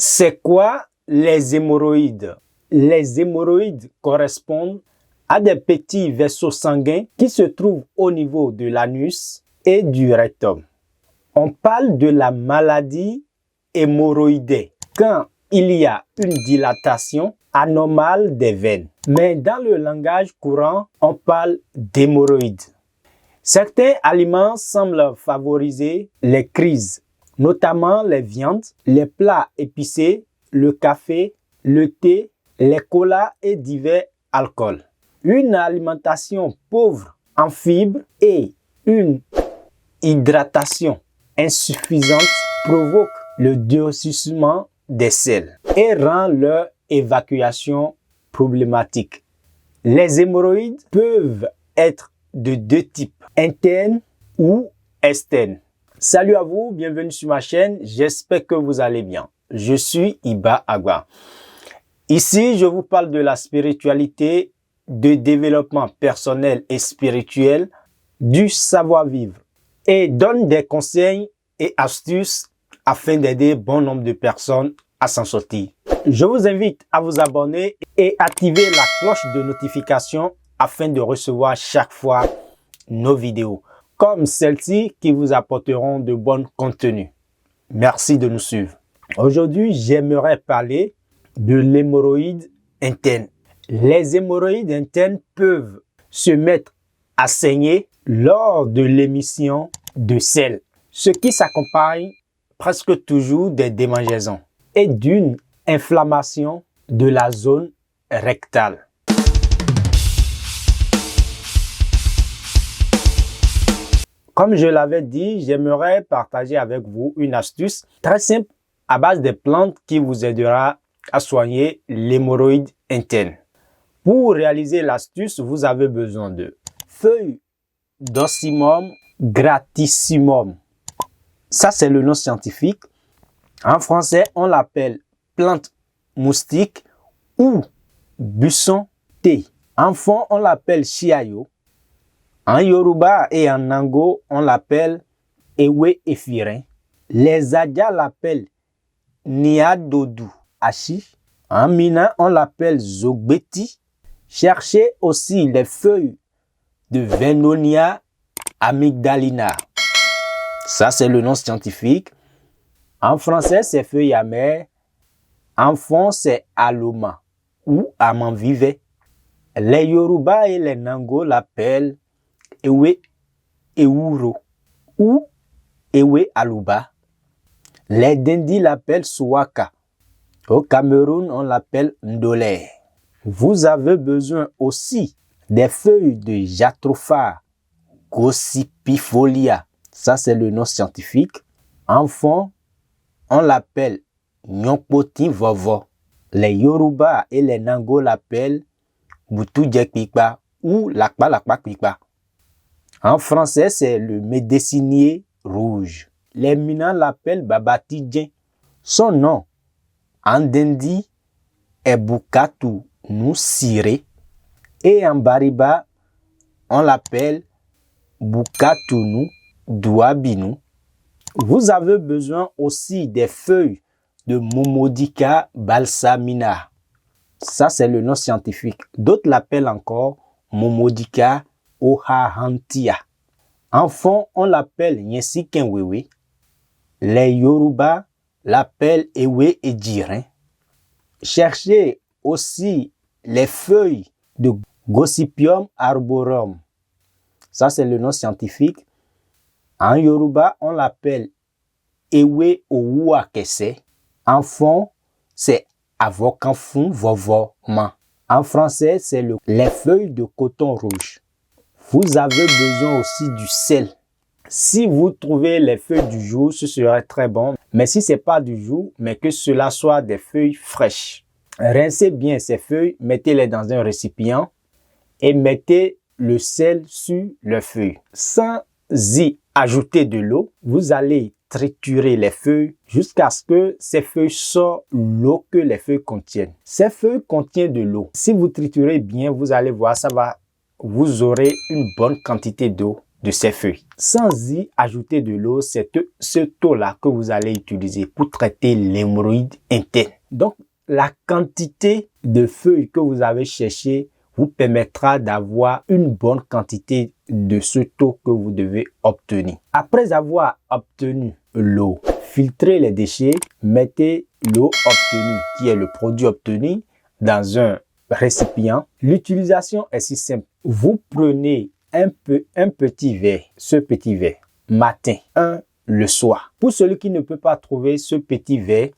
C'est quoi les hémorroïdes? Les hémorroïdes correspondent à des petits vaisseaux sanguins qui se trouvent au niveau de l'anus et du rectum. On parle de la maladie hémorroïdaire quand il y a une dilatation anormale des veines. Mais dans le langage courant, on parle d'hémorroïdes. Certains aliments semblent favoriser les crises, notamment les viandes, les plats épicés, le café, le thé, les colas et divers alcools. Une alimentation pauvre en fibres et une hydratation insuffisante provoque le durcissement des selles et rend leur évacuation problématique. Les hémorroïdes peuvent être de deux types, internes ou externes. Salut à vous, bienvenue sur ma chaîne, j'espère que vous allez bien. Je suis Iba Agba. Ici, je vous parle de la spiritualité, de développement personnel et spirituel, du savoir-vivre et donne des conseils et astuces afin d'aider bon nombre de personnes à s'en sortir. Je vous invite à vous abonner et activer la cloche de notification afin de recevoir chaque fois nos vidéos, comme celles-ci qui vous apporteront de bons contenus. Merci de nous suivre. Aujourd'hui, j'aimerais parler de l'hémorroïde interne. Les hémorroïdes internes peuvent se mettre à saigner lors de l'émission de sel, ce qui s'accompagne presque toujours des démangeaisons et d'une inflammation de la zone rectale. Comme je l'avais dit, j'aimerais partager avec vous une astuce très simple à base des plantes qui vous aidera à soigner l'hémorroïde interne. Pour réaliser l'astuce, vous avez besoin de feuilles d'Ocimum gratissimum. Ça, c'est le nom scientifique. En français, on l'appelle plante moustique ou buisson thé. En fond, on l'appelle chiayo. En Yoruba et en Nango, on l'appelle ewe efirin. Les Adja l'appellent niadodu achi. En Mina, on l'appelle zogbeti. Cherchez aussi les feuilles de Vernonia amygdalina. Ça, c'est le nom scientifique. En français, c'est feuilles amères. En fond, c'est aloma ou amanvivet. Les Yoruba et les Nango l'appellent ewe ewuro ou ewe aluba. Les Dindi l'appellent suwaka. Au Cameroun, on l'appelle ndolé. Vous avez besoin aussi des feuilles de Jatropha gossypifolia. Ça, c'est le nom scientifique. En fond, on l'appelle Nyokpoti vovo. Les Yoruba et les Nango l'appellent Boutoudiekpikpa ou Lakpa. En français, c'est le médecinier rouge. Les Minans l'appellent Babatidien. Son nom en Dindi est Bukatu Nusire. Et en Bariba, on l'appelle Bukatunu Douabinu. Vous avez besoin aussi des feuilles de Momodica balsamina. Ça, c'est le nom scientifique. D'autres l'appellent encore Momodica ohahantia. En fond, on l'appelle Nyesikenwewe. Les Yoruba l'appellent Ewe Ejirin. Cherchez aussi les feuilles de Gossypium arboreum. Ça, c'est le nom scientifique. En Yoruba, on l'appelle Ewe Owuakese. En fond, c'est Avocanfun vovoman. En français, c'est les feuilles de coton rouge. Vous avez besoin aussi du sel. Si vous trouvez les feuilles du jour, ce serait très bon. Mais si ce n'est pas du jour, mais que cela soit des feuilles fraîches. Rincez bien ces feuilles, mettez-les dans un récipient et mettez le sel sur les feuilles. Sans y ajouter de l'eau, vous allez triturer les feuilles jusqu'à ce que ces feuilles sortent l'eau que les feuilles contiennent. Ces feuilles contiennent de l'eau. Si vous triturez bien, vous allez voir, vous aurez une bonne quantité d'eau de ces feuilles. Sans y ajouter de l'eau, c'est cette eau-là que vous allez utiliser pour traiter l'hémorroïde interne. Donc, la quantité de feuilles que vous avez cherché vous permettra d'avoir une bonne quantité de ce eau que vous devez obtenir. Après avoir obtenu l'eau, filtrez les déchets, mettez l'eau obtenue, qui est le produit obtenu, dans un récipient. L'utilisation est si simple. Vous prenez un petit verre, ce petit verre, matin, un le soir. Pour celui qui ne peut pas trouver ce petit verre,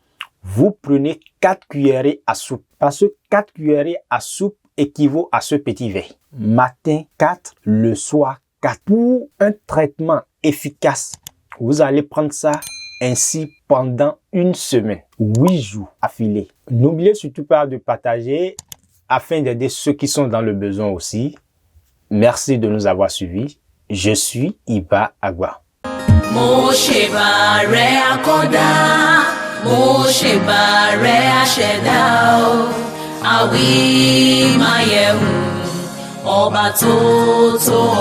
vous prenez 4 cuillerées à soupe. Parce que 4 cuillerées à soupe équivaut à ce petit verre. Matin 4, le soir 4. Pour un traitement efficace, vous allez prendre ça ainsi pendant une semaine. 8 jours affilés. N'oubliez surtout pas de partager afin d'aider ceux qui sont dans le besoin aussi. Merci de nous avoir suivis. Je suis Iba Agba. Ọba tó tó